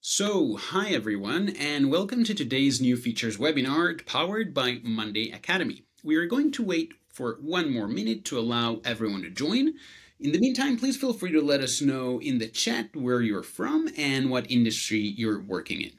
Hi everyone, and welcome to today's new features webinar powered by Monday Academy. We are going to wait for one more minute to allow everyone to join. In the meantime, please feel free to let us know in the chat where you're from and what industry you're working in.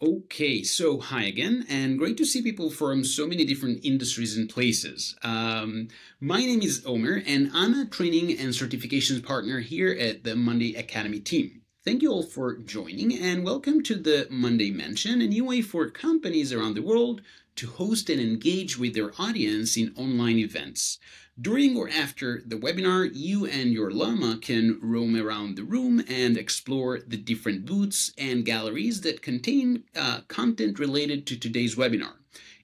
Okay, hi again, and great to see people from so many different industries and places. My name is Omer, and I'm a training and certifications partner here at the Monday Academy team. Thank you all for joining, and welcome to the Monday Mansion, a new way for companies around the world to host and engage with their audience in online events. During or after the webinar, you and your llama can roam around the room and explore the different booths and galleries that contain content related to today's webinar.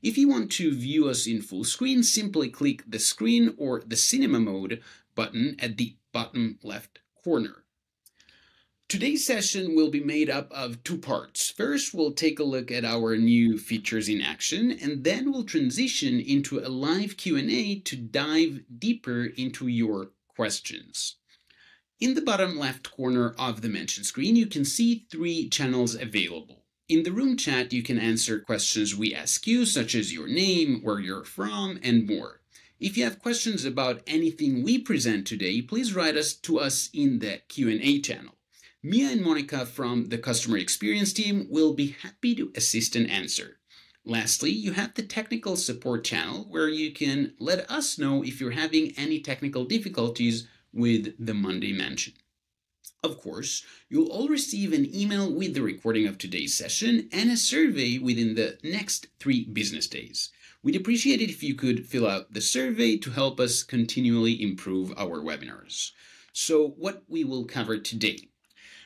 If you want to view us in full screen, simply click the screen or the cinema mode button at the bottom left corner. Today's session will be made up of two parts. First, we'll take a look at our new features in action, and then we'll transition into a live Q&A to dive deeper into your questions. In the bottom left corner of the mention screen, you can see three channels available. In the room chat, you can answer questions we ask you, such as your name, where you're from, and more. If you have questions about anything we present today, please write to us in the Q&A channel. Mia and Monica from the customer experience team will be happy to assist and answer. Lastly, you have the technical support channel where you can let us know if you're having any technical difficulties with the Monday Mansion. Of course, you'll all receive an email with the recording of today's session and a survey within the next 3 business days. We'd appreciate it if you could fill out the survey to help us continually improve our webinars. So what we will cover today.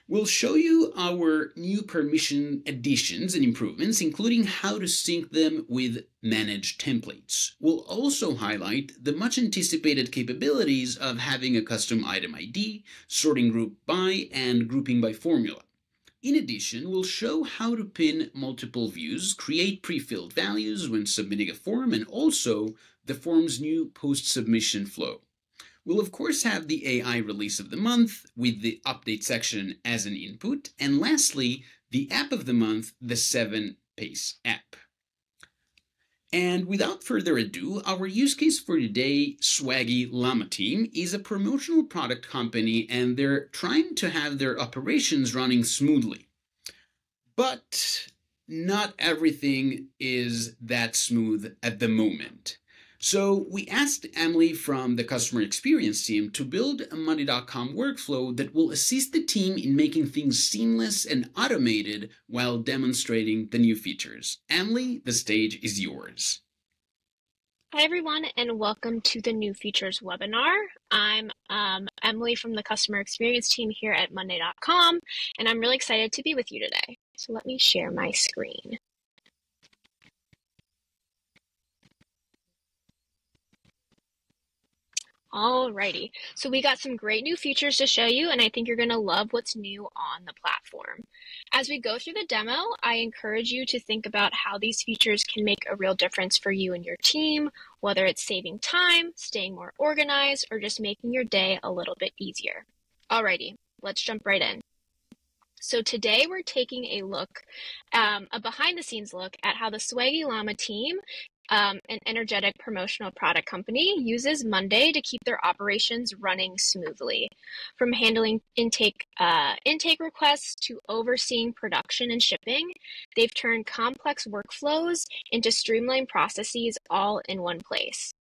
We'll show you our new permission additions and improvements, including how to sync them with managed templates. We'll also highlight the much anticipated capabilities of having a custom item ID, sorting group by, and grouping by formula. In addition, we'll show how to pin multiple views, create pre-filled values when submitting a form, and also the form's new post-submission flow. We'll of course have the AI release of the month with the update section as an input, and lastly, the app of the month, the 7-Pace app. And without further ado, our use case for today, Swaggy Llama Team, is a promotional product company and they're trying to have their operations running smoothly. But not everything is that smooth at the moment. So we asked Emily from the customer experience team to build a monday.com workflow that will assist the team in making things seamless and automated while demonstrating the new features. Emily, the stage is yours. Hi everyone, and welcome to the new features webinar. I'm Emily from the customer experience team here at monday.com, and I'm really excited to be with you today. So let me share my screen. Alrighty, so we got some great new features to show you, and I think you're going to love what's new on the platform. As we go through the demo, I encourage you to think about how these features can make a real difference for you and your team, whether it's saving time, staying more organized, or just making your day a little bit easier. Alrighty, let's jump right in. So today we're taking a look, a behind the scenes look at how the Swaggy Llama team, an energetic promotional product company, uses Monday to keep their operations running smoothly. From handling intake requests to overseeing production and shipping, they've turned complex workflows into streamlined processes all in one place.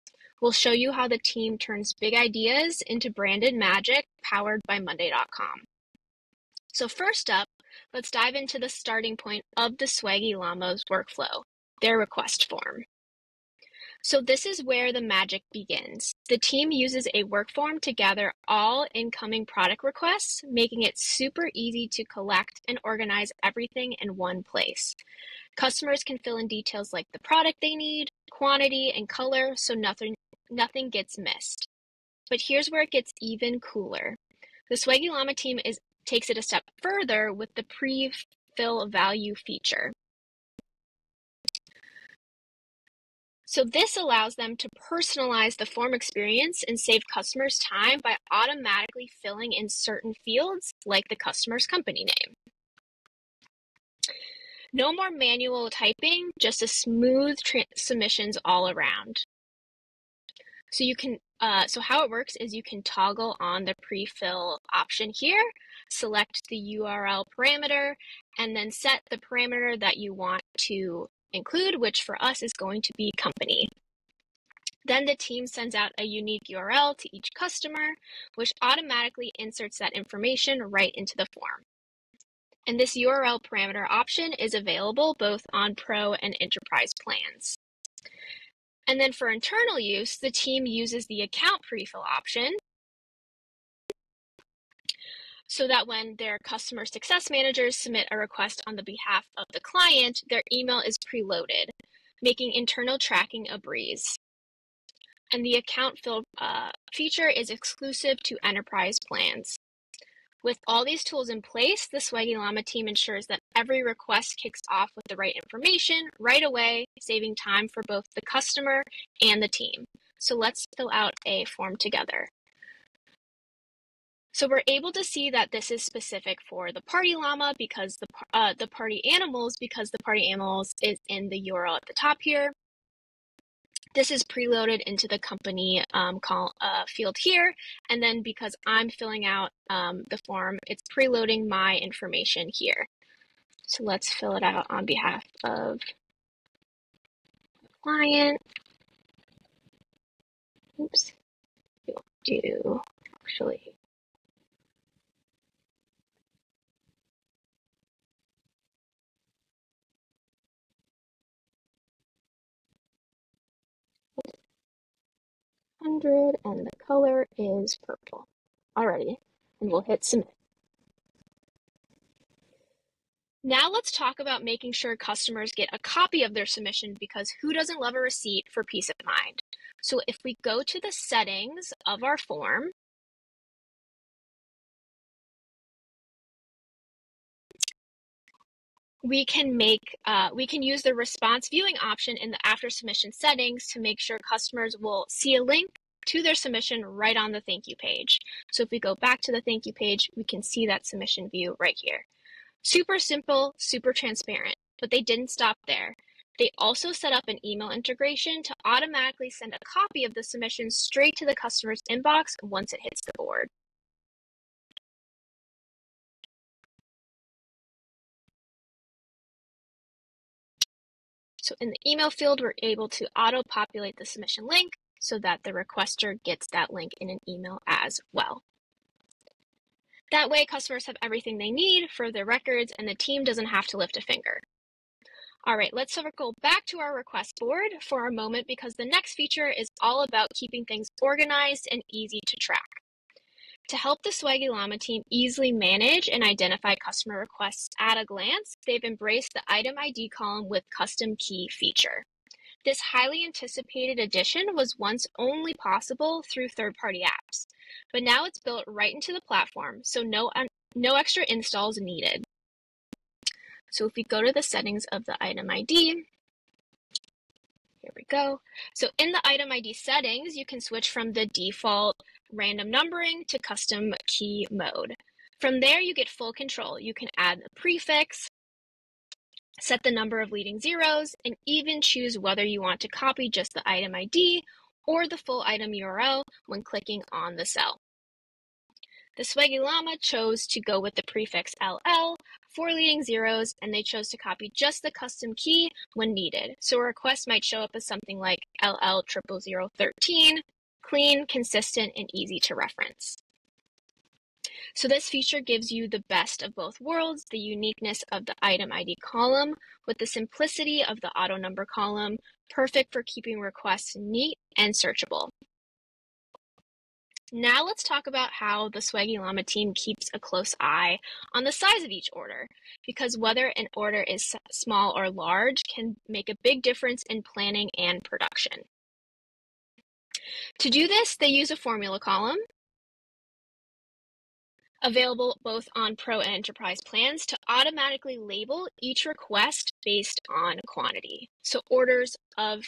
We'll show you how the team turns big ideas into branded magic powered by monday.com. So first up, let's dive into the starting point of the Swaggy Llama's workflow, their request form. So this is where the magic begins. The team uses a Workform to gather all incoming product requests, making it super easy to collect and organize everything in one place. Customers can fill in details like the product they need, quantity, and color, so nothing gets missed. But here's where it gets even cooler. The Swaggy Llama team takes it a step further with the pre-fill value feature. So this allows them to personalize the form experience and save customers time by automatically filling in certain fields like the customer's company name. No more manual typing, just a smooth submissions all around. So you can, so how it works is you can toggle on the pre-fill option here, select the URL parameter, and then set the parameter that you want to include, which for us is going to be company. Then the team sends out a unique URL to each customer, which automatically inserts that information right into the form. And this URL parameter option is available both on Pro and Enterprise plans. And then for internal use, the team uses the account prefill option so that when their customer success managers submit a request on the behalf of the client, their email is preloaded, making internal tracking a breeze. And the account fill feature is exclusive to enterprise plans. With all these tools in place, the Swaggy Llama team ensures that every request kicks off with the right information right away, saving time for both the customer and the team. So let's fill out a form together. So we're able to see that this is specific for the party llama because the party animals is in the URL at the top here. This is preloaded into the company field here, and then because I'm filling out the form, it's preloading my information here. So let's fill it out on behalf of the client. Oops, we'll do actually. And the color is purple. Alrighty, and we'll hit submit. Now let's talk about making sure customers get a copy of their submission, because who doesn't love a receipt for peace of mind? So if we go to the settings of our form, we can use the response viewing option in the after submission settings to make sure customers will see a link to their submission right on the thank you page. So if we go back to the thank you page, we can see that submission view right here. Super simple, super transparent, but they didn't stop there. They also set up an email integration to automatically send a copy of the submission straight to the customer's inbox once it hits the board. So in the email field, we're able to auto-populate the submission link so that the requester gets that link in an email as well. That way, customers have everything they need for their records and the team doesn't have to lift a finger. All right, let's circle back to our request board for a moment, because the next feature is all about keeping things organized and easy to track. To help the Swaggy Llama team easily manage and identify customer requests at a glance, they've embraced the item ID column with custom key feature. This highly anticipated addition was once only possible through third-party apps, but now it's built right into the platform, so no extra installs needed. So if we go to the settings of the item ID, here we go. So in the item ID settings, you can switch from the default random numbering to custom key mode. From there, you get full control. You can add a prefix, set the number of leading zeros, and even choose whether you want to copy just the item ID or the full item URL when clicking on the cell. The Swaggy Llama chose to go with the prefix LL, 4 leading zeros, and they chose to copy just the custom key when needed. So a request might show up as something like LL0013, clean, consistent, and easy to reference. So this feature gives you the best of both worlds, the uniqueness of the item ID column with the simplicity of the auto number column, perfect for keeping requests neat and searchable. Now let's talk about how the Swaggy Llama team keeps a close eye on the size of each order, because whether an order is small or large can make a big difference in planning and production. To do this, they use a formula column, available both on Pro and Enterprise plans, to automatically label each request based on quantity. So orders of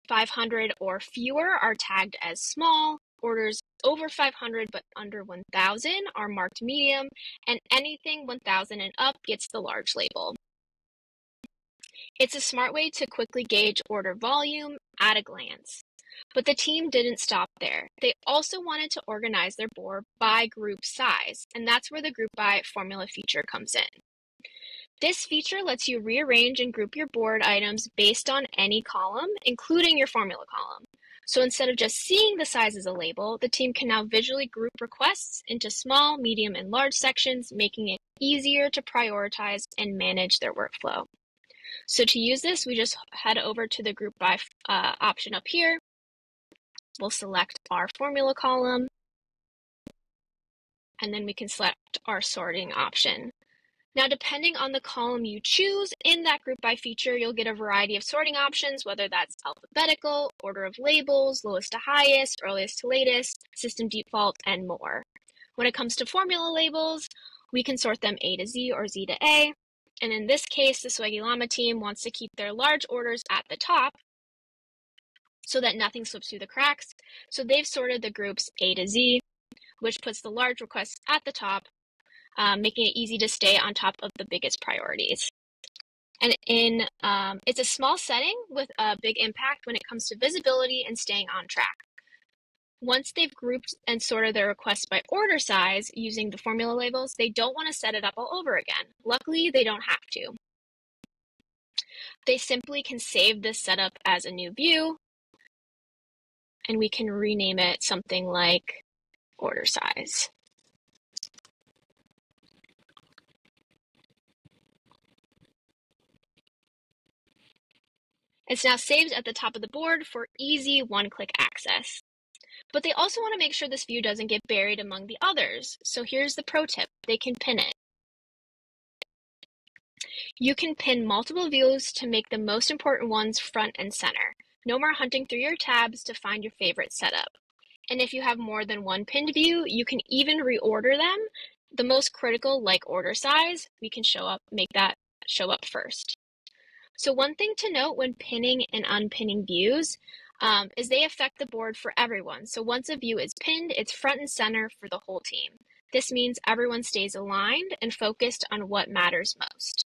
500 or fewer are tagged as small, orders over 500 but under 1,000 are marked medium, and anything 1,000 and up gets the large label. It's a smart way to quickly gauge order volume at a glance. But the team didn't stop there. They also wanted to organize their board by group size, and that's where the group by formula feature comes in. This feature lets you rearrange and group your board items based on any column, including your formula column. So instead of just seeing the size as a label, the team can now visually group requests into small, medium, and large sections, making it easier to prioritize and manage their workflow. So to use this, we just head over to the group by option up here. We'll select our formula column, and then we can select our sorting option. Now, depending on the column you choose in that group by feature, you'll get a variety of sorting options, whether that's alphabetical, order of labels, lowest to highest, earliest to latest, system default, and more. When it comes to formula labels, we can sort them A to Z or Z to A. And in this case, the Swaggy Llama team wants to keep their large orders at the top so that nothing slips through the cracks. So they've sorted the groups A to Z, which puts the large requests at the top, making it easy to stay on top of the biggest priorities. And it's a small setting with a big impact when it comes to visibility and staying on track. Once they've grouped and sorted their requests by order size using the formula labels, they don't want to set it up all over again. Luckily, they don't have to. They simply can save this setup as a new view, and we can rename it something like order size. It's now saved at the top of the board for easy one-click access. But they also want to make sure this view doesn't get buried among the others. So here's the pro tip. They can pin it. You can pin multiple views to make the most important ones front and center. No more hunting through your tabs to find your favorite setup. And if you have more than one pinned view, you can even reorder them. The most critical, like order size, we can make that show up first. So one thing to note when pinning and unpinning views is they affect the board for everyone. So once a view is pinned, it's front and center for the whole team. This means everyone stays aligned and focused on what matters most.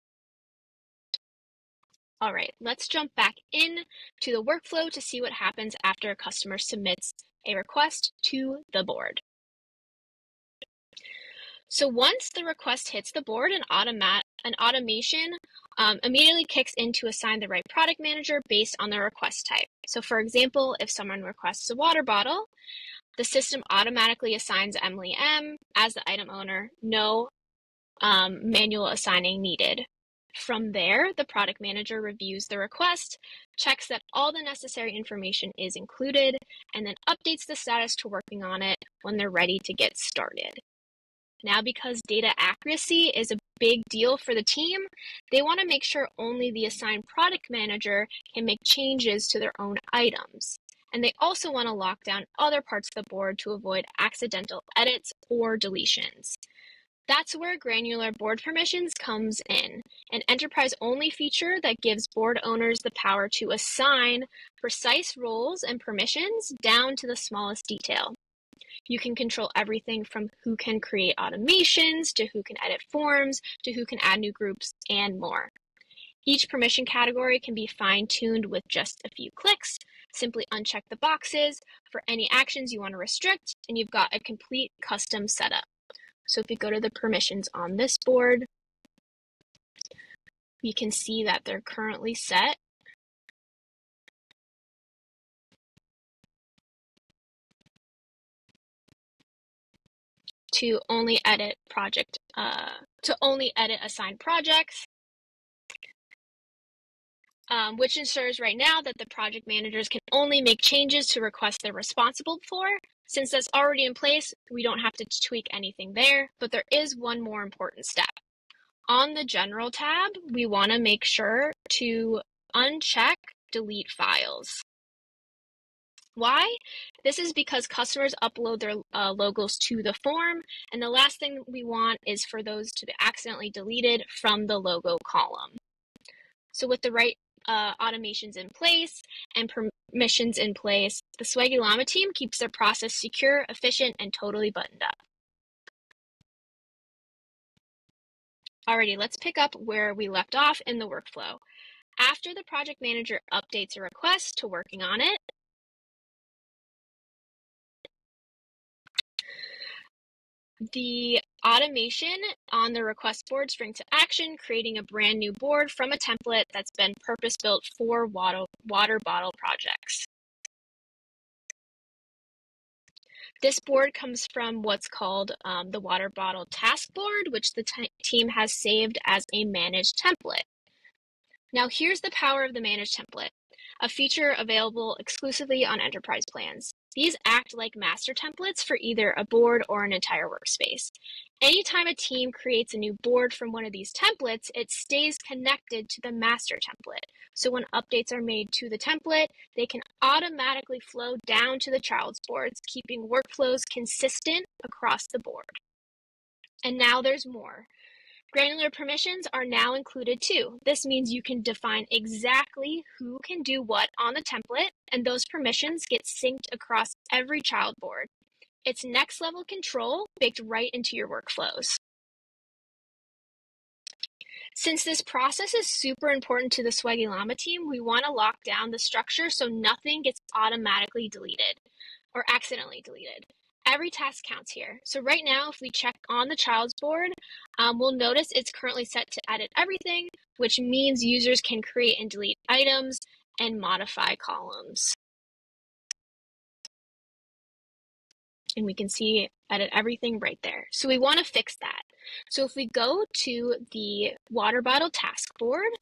All right, let's jump back in to the workflow to see what happens after a customer submits a request to the board. So once the request hits the board, an automation immediately kicks in to assign the right product manager based on the request type. So for example, if someone requests a water bottle, the system automatically assigns Emily M as the item owner, no manual assigning needed. From there, the product manager reviews the request, checks that all the necessary information is included, and then updates the status to working on it when they're ready to get started. Now, because data accuracy is a big deal for the team, they want to make sure only the assigned product manager can make changes to their own items. And they also want to lock down other parts of the board to avoid accidental edits or deletions. That's where granular board permissions comes in, an enterprise-only feature that gives board owners the power to assign precise roles and permissions down to the smallest detail. You can control everything from who can create automations, to who can edit forms, to who can add new groups, and more. Each permission category can be fine-tuned with just a few clicks. Simply uncheck the boxes for any actions you want to restrict, and you've got a complete custom setup. So if we go to the permissions on this board, we can see that they're currently set to only edit assigned projects, which ensures right now that the project managers can only make changes to requests they're responsible for. Since that's already in place, we don't have to tweak anything there, but there is one more important step. On the General tab, we want to make sure to uncheck delete files. Why? This is because customers upload their logos to the form, and the last thing we want is for those to be accidentally deleted from the logo column. So with the right automations in place and permissions in place, the Swaggy Llama team keeps their process secure, efficient, and totally buttoned up. Alrighty, let's pick up where we left off in the workflow. After the project manager updates a request to working on it, the automation on the request board springs to action, creating a brand new board from a template that's been purpose-built for water bottle projects. This board comes from what's called the water bottle task board, which the team has saved as a managed template. Now here's the power of the managed template, a feature available exclusively on enterprise plans. These act like master templates for either a board or an entire workspace. Anytime a team creates a new board from one of these templates, it stays connected to the master template. So when updates are made to the template, they can automatically flow down to the child's boards, keeping workflows consistent across the board. And now there's more. Granular permissions are now included too. This means you can define exactly who can do what on the template, and those permissions get synced across every child board. It's next level control baked right into your workflows. Since this process is super important to the Swaggy Llama team, we want to lock down the structure so nothing gets automatically deleted or accidentally deleted. Every task counts here. So right now, if we check on the child's board, we'll notice it's currently set to edit everything, which means users can create and delete items and modify columns. And we can see edit everything right there. So we want to fix that. So if we go to the water bottle task board,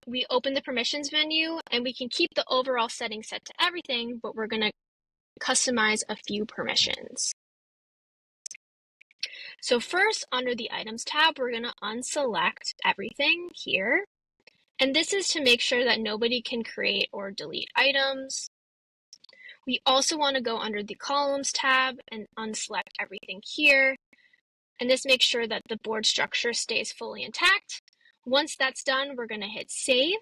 we open the permissions menu and we can keep the overall setting set to everything, but we're going to customize a few permissions. So first, under the items tab, we're going to unselect everything here. And this is to make sure that nobody can create or delete items. We also want to go under the columns tab and unselect everything here. And this makes sure that the board structure stays fully intact. Once that's done, we're going to hit save.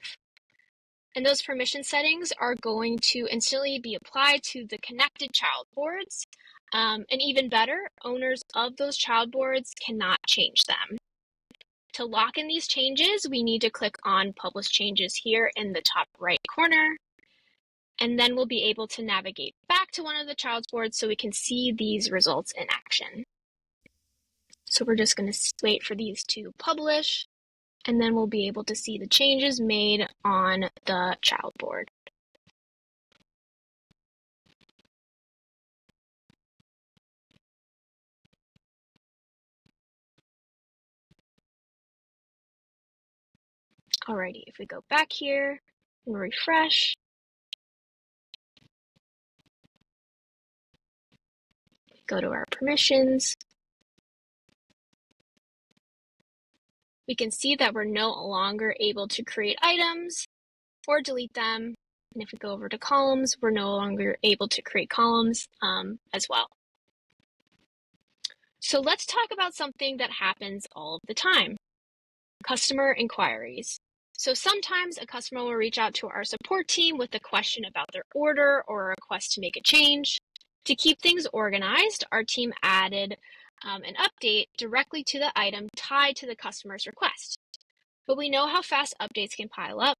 And those permission settings are going to instantly be applied to the connected child boards. And even better, owners of those child boards cannot change them. To lock in these changes, we need to click on Publish Changes here in the top right corner. And then we'll be able to navigate back to one of the child's boards so we can see these results in action. So we're just going to wait for these to publish. And then we'll be able to see the changes made on the child board. Alrighty, if we go back here and refresh, go to our permissions, we can see that we're no longer able to create items or delete them. And if we go over to columns, we're no longer able to create columns as well. So let's talk about something that happens all the time, customer inquiries. So sometimes a customer will reach out to our support team with a question about their order or a request to make a change. To keep things organized, our team added an update directly to the item tied to the customer's request. But we know how fast updates can pile up.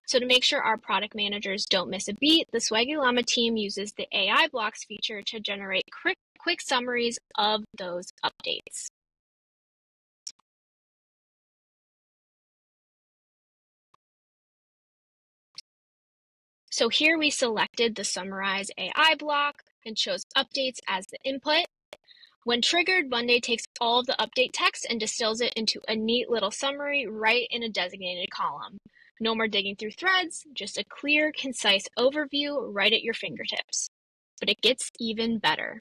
So to make sure our product managers don't miss a beat, the Swaggy Llama team uses the AI blocks feature to generate quick summaries of those updates. So here we selected the Summarize AI block and chose updates as the input. When triggered, Monday takes all of the update text and distills it into a neat little summary right in a designated column. No more digging through threads, just a clear, concise overview right at your fingertips. But it gets even better.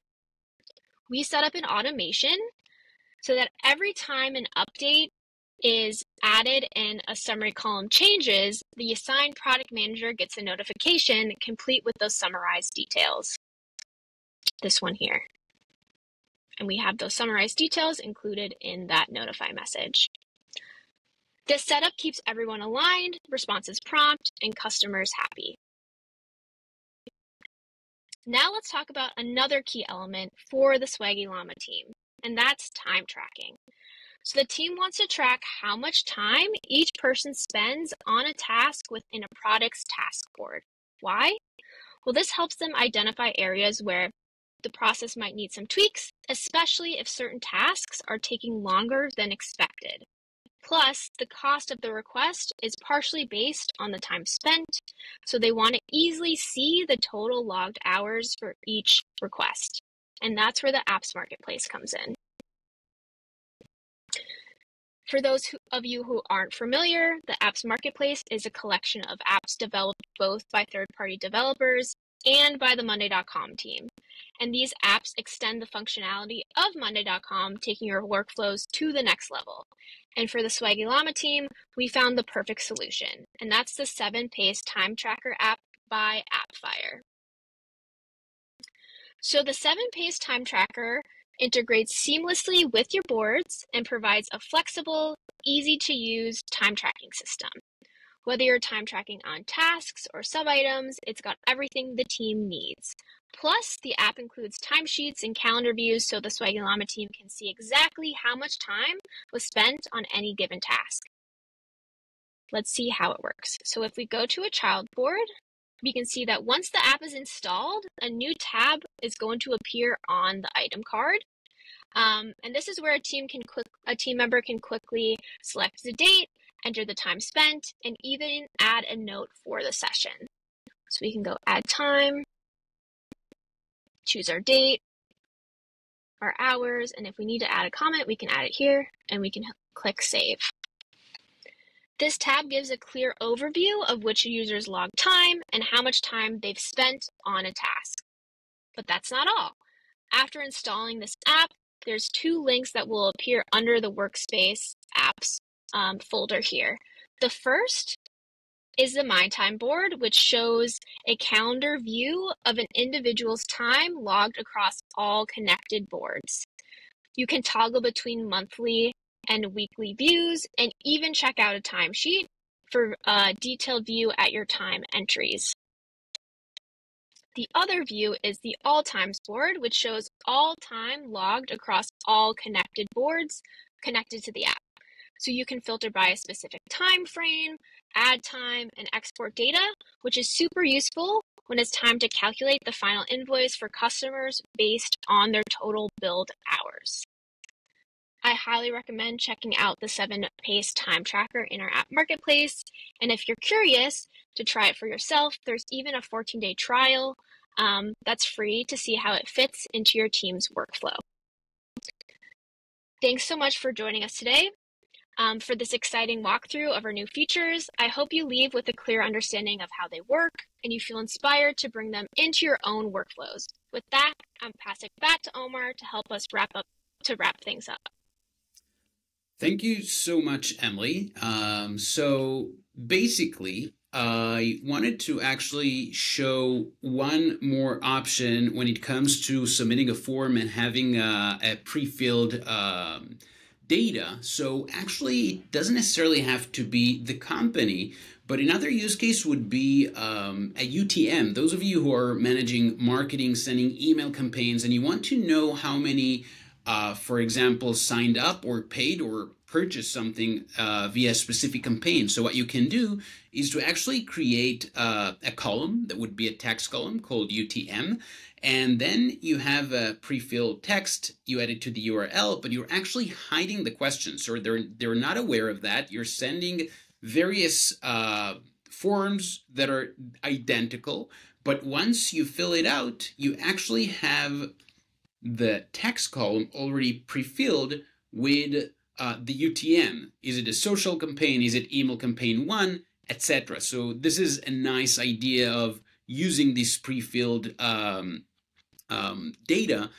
We set up an automation so that every time an update is added and a summary column changes, the assigned product manager gets a notification complete with those summarized details. This one here. And we have those summarized details included in that notify message. This setup keeps everyone aligned, responses prompt, and customers happy. Now let's talk about another key element for the Swaggy Llama team, and that's time tracking. So the team wants to track how much time each person spends on a task within a product's task board. Why? Well, this helps them identify areas where the process might need some tweaks, especially if certain tasks are taking longer than expected. Plus, the cost of the request is partially based on the time spent, so they want to easily see the total logged hours for each request. And that's where the apps marketplace comes in. For those of you who aren't familiar, the apps marketplace is a collection of apps developed both by third-party developers and by the monday.com team. And these apps extend the functionality of monday.com, taking your workflows to the next level. And for the Swaggy Llama team, we found the perfect solution, and that's the 7-Pace Time Tracker app by AppFire. So the 7-Pace Time Tracker integrates seamlessly with your boards and provides a flexible, easy-to-use time tracking system. Whether you're time tracking on tasks or sub-items, it's got everything the team needs. Plus, the app includes timesheets and calendar views so the Swaggy Llama team can see exactly how much time was spent on any given task. Let's see how it works. So if we go to a child board, we can see that once the app is installed, a new tab is going to appear on the item card. And this is where a team member can quickly select the date, enter the time spent, and even add a note for the session. So we can go add time, choose our date, our hours, and if we need to add a comment, we can add it here, and we can click save. This tab gives a clear overview of which users logged time and how much time they've spent on a task. But that's not all. After installing this app, there's 2 links that will appear under the Workspace apps folder here. The first is the My Time board, which shows a calendar view of an individual's time logged across all connected boards. You can toggle between monthly and weekly views and even check out a timesheet for a detailed view at your time entries. The other view is the All Times board, which shows all time logged across all connected boards connected to the app. So you can filter by a specific time frame, add time, and export data, which is super useful when it's time to calculate the final invoice for customers based on their total billed hours. I highly recommend checking out the 7-Pace Time Tracker in our app marketplace. And if you're curious to try it for yourself, there's even a 14-day trial that's free to see how it fits into your team's workflow. Thanks so much for joining us today for this exciting walkthrough of our new features. I hope you leave with a clear understanding of how they work and you feel inspired to bring them into your own workflows. With that, I'm passing it back to Omar to help us wrap things up. Thank you so much, Emily. So basically, I wanted to actually show one more option when it comes to submitting a form and having a pre-filled data. So actually, it doesn't necessarily have to be the company, but another use case would be a UTM. Those of you who are managing marketing, sending email campaigns, and you want to know how many for example, signed up or paid or purchased something via a specific campaign. So what you can do is to actually create a column that would be a text column called UTM. And then you have a pre-filled text, you add it to the URL, but you're actually hiding the questions. So they're not aware of that. You're sending various forms that are identical, but once you fill it out, you actually have the text column already pre-filled with the UTM. Is it a social campaign? Is it email campaign 1, etc.? So this is a nice idea of using this pre-filled data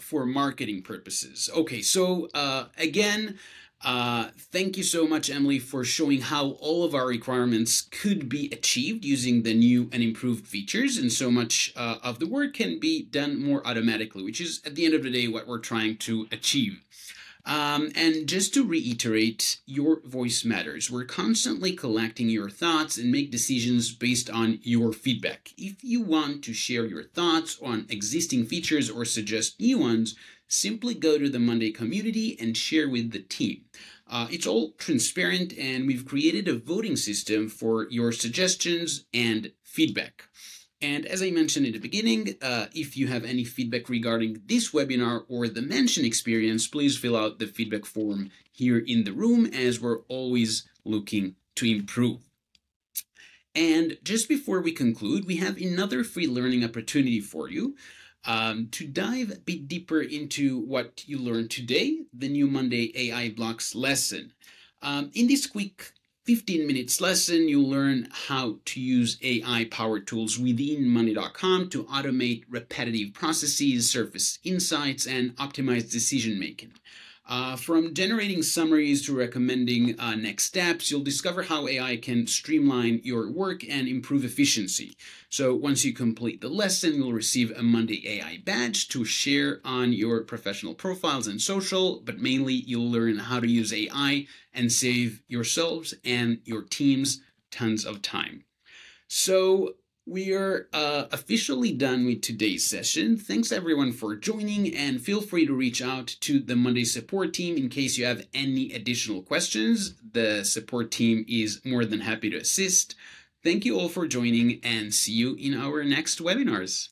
for marketing purposes. Okay, so again, thank you so much, Emily, for showing how all of our requirements could be achieved using the new and improved features, and so much of the work can be done more automatically, which is at the end of the day what we're trying to achieve. And just to reiterate, your voice matters. We're constantly collecting your thoughts and make decisions based on your feedback. If you want to share your thoughts on existing features or suggest new ones, simply go to the Monday community and share with the team. It's all transparent, and we've created a voting system for your suggestions and feedback. And as I mentioned in the beginning, if you have any feedback regarding this webinar or the mention experience, please fill out the feedback form here in the room, as we're always looking to improve. And just before we conclude, we have another free learning opportunity for you to dive a bit deeper into what you learned today, the new Monday AI blocks lesson. In this quick 15 minutes lesson, you'll learn how to use AI-powered tools within monday.com to automate repetitive processes, surface insights, and optimize decision-making. From generating summaries to recommending next steps, you'll discover how AI can streamline your work and improve efficiency. So once you complete the lesson, you'll receive a Monday AI badge to share on your professional profiles and social, but mainly you'll learn how to use AI and save yourselves and your teams tons of time. So we are officially done with today's session. Thanks everyone for joining, and feel free to reach out to the Monday support team in case you have any additional questions. The support team is more than happy to assist. Thank you all for joining, and see you in our next webinars.